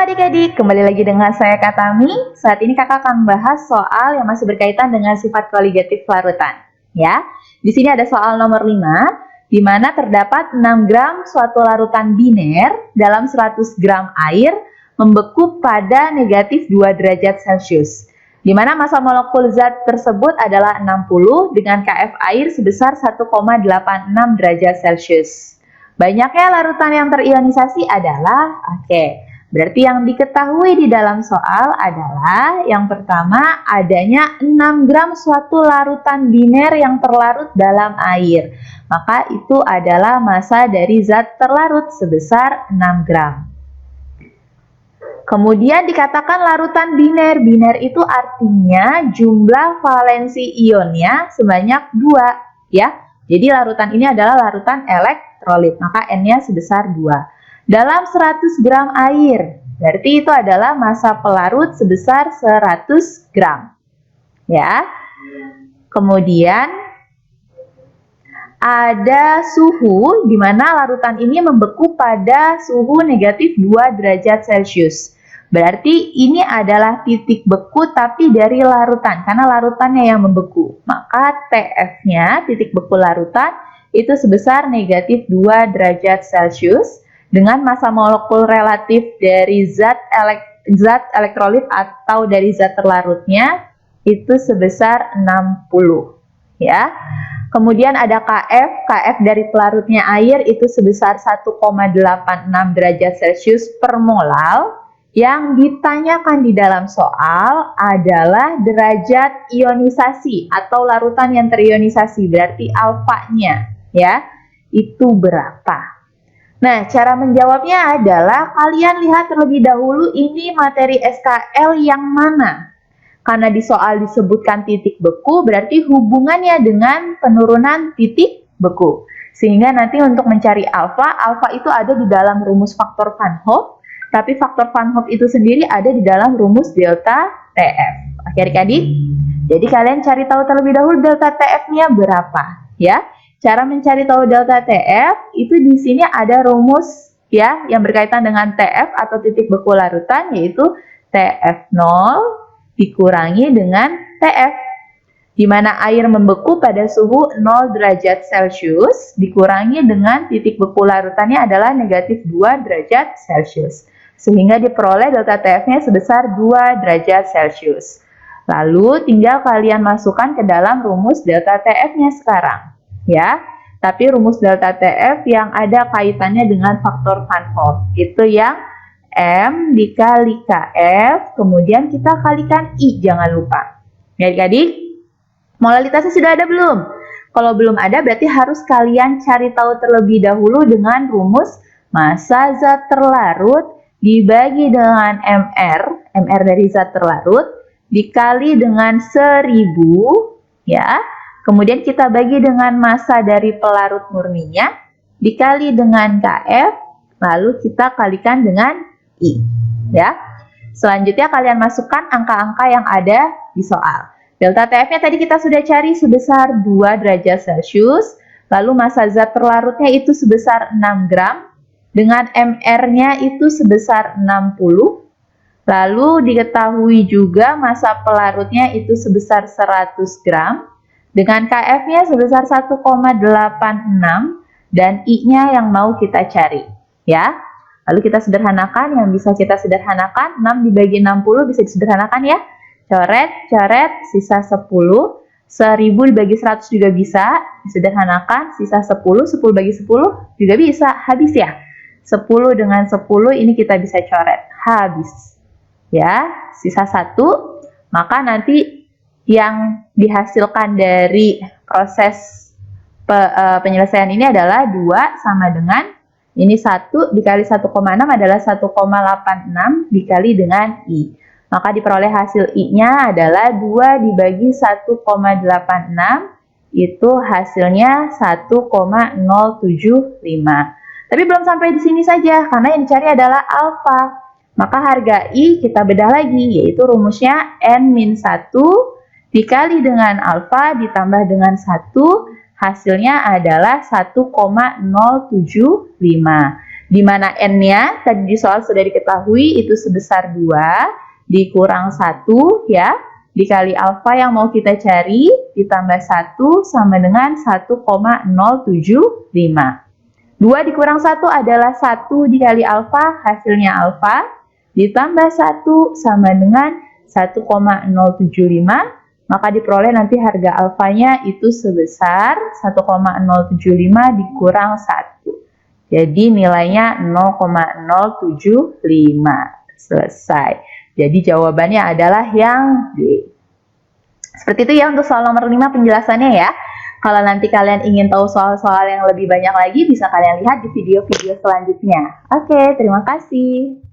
adik-adik, kembali lagi dengan saya Kak Tami. Saat ini kakak akan membahas soal yang masih berkaitan dengan sifat koligatif larutan. Ya, di sini ada soal nomor 5, di mana terdapat 6 gram suatu larutan biner dalam 100 gram air membeku pada negatif 2 derajat Celcius. Di mana massa molekul zat tersebut adalah 60 dengan Kf air sebesar 1,86 derajat Celcius. Banyaknya larutan yang terionisasi adalah, berarti yang diketahui di dalam soal adalah yang pertama adanya 6 gram suatu larutan biner yang terlarut dalam air. Maka itu adalah massa dari zat terlarut sebesar 6 gram. Kemudian dikatakan larutan biner. Biner itu artinya jumlah valensi ionnya sebanyak 2, ya. Jadi larutan ini adalah larutan elektrolit, maka N-nya sebesar 2. Dalam 100 gram air, berarti itu adalah massa pelarut sebesar 100 gram. Ya. Kemudian ada suhu di mana larutan ini membeku pada suhu negatif 2 derajat Celcius. Berarti ini adalah titik beku tapi dari larutan, karena larutannya yang membeku. Maka TF-nya, titik beku larutan, itu sebesar negatif 2 derajat Celcius dengan massa molekul relatif dari zat elektrolit atau dari zat terlarutnya itu sebesar 60. Ya. Kemudian ada Kf dari pelarutnya air itu sebesar 1,86 derajat Celcius per molal. Yang ditanyakan di dalam soal adalah derajat ionisasi atau larutan yang terionisasi, berarti alfanya, ya, itu berapa? Nah, cara menjawabnya adalah kalian lihat terlebih dahulu ini materi SKL yang mana. Karena di soal disebutkan titik beku, berarti hubungannya dengan penurunan titik beku. Sehingga nanti untuk mencari alfa itu ada di dalam rumus faktor Van Hoff. Tapi faktor Van Hoff itu sendiri ada di dalam rumus delta TF. Oke adik-adik? Jadi kalian cari tahu terlebih dahulu delta TF-nya berapa, ya. Cara mencari tahu delta TF itu di sini ada rumus, ya, yang berkaitan dengan TF atau titik beku larutan, yaitu TF0 dikurangi dengan TF. Di mana air membeku pada suhu 0 derajat Celcius dikurangi dengan titik beku larutannya adalah negatif 2 derajat Celcius. Sehingga diperoleh delta TF-nya sebesar 2 derajat Celcius. Lalu tinggal kalian masukkan ke dalam rumus delta TF-nya sekarang, ya. Tapi rumus delta TF yang ada kaitannya dengan faktor Van Hoff itu yang M dikali KF, kemudian kita kalikan I, jangan lupa. Ya adik-adik, molalitasnya sudah ada belum? Kalau belum ada berarti harus kalian cari tahu terlebih dahulu dengan rumus massa zat terlarut dibagi dengan MR dari zat terlarut, dikali dengan 1000, ya. Kemudian kita bagi dengan massa dari pelarut murninya, dikali dengan KF, lalu kita kalikan dengan I, ya. Selanjutnya kalian masukkan angka-angka yang ada di soal. Delta TF-nya tadi kita sudah cari sebesar 2 derajat Celcius, lalu massa zat terlarutnya itu sebesar 6 gram, dengan MR-nya itu sebesar 60, lalu diketahui juga massa pelarutnya itu sebesar 100 gram, dengan KF-nya sebesar 1,86, dan I-nya yang mau kita cari, ya. Lalu kita sederhanakan, yang bisa kita sederhanakan, 6 dibagi 60 bisa disederhanakan, ya. Coret, sisa 10, 1000 dibagi 100 juga bisa, disederhanakan, sisa 10, 10 bagi 10 juga bisa, habis ya. 10 dengan 10 ini kita bisa coret, habis. Ya, sisa 1, maka nanti yang dihasilkan dari proses penyelesaian ini adalah 2 sama dengan, ini 1 dikali 1,6 adalah 1,86 dikali dengan I. Maka diperoleh hasil I-nya adalah 2 dibagi 1,86, itu hasilnya 1,075. Tapi belum sampai di sini saja, karena yang dicari adalah alfa. Maka harga I kita bedah lagi, yaitu rumusnya N-1 dikali dengan alfa ditambah dengan 1, hasilnya adalah 1,075. di mana N-nya tadi di soal sudah diketahui itu sebesar 2 dikurang 1 ya, dikali alfa yang mau kita cari ditambah 1 sama dengan 1,075. 2 dikurang 1 adalah 1 dikali alfa, hasilnya alfa, ditambah 1 sama dengan 1,075, maka diperoleh nanti harga alfanya itu sebesar 1,075 dikurang 1. Jadi nilainya 0,075. Selesai. Jadi jawabannya adalah yang D. Seperti itu ya untuk soal nomor 5 penjelasannya ya. Kalau nanti kalian ingin tahu soal-soal yang lebih banyak lagi, bisa kalian lihat di video-video selanjutnya. Oke, terima kasih.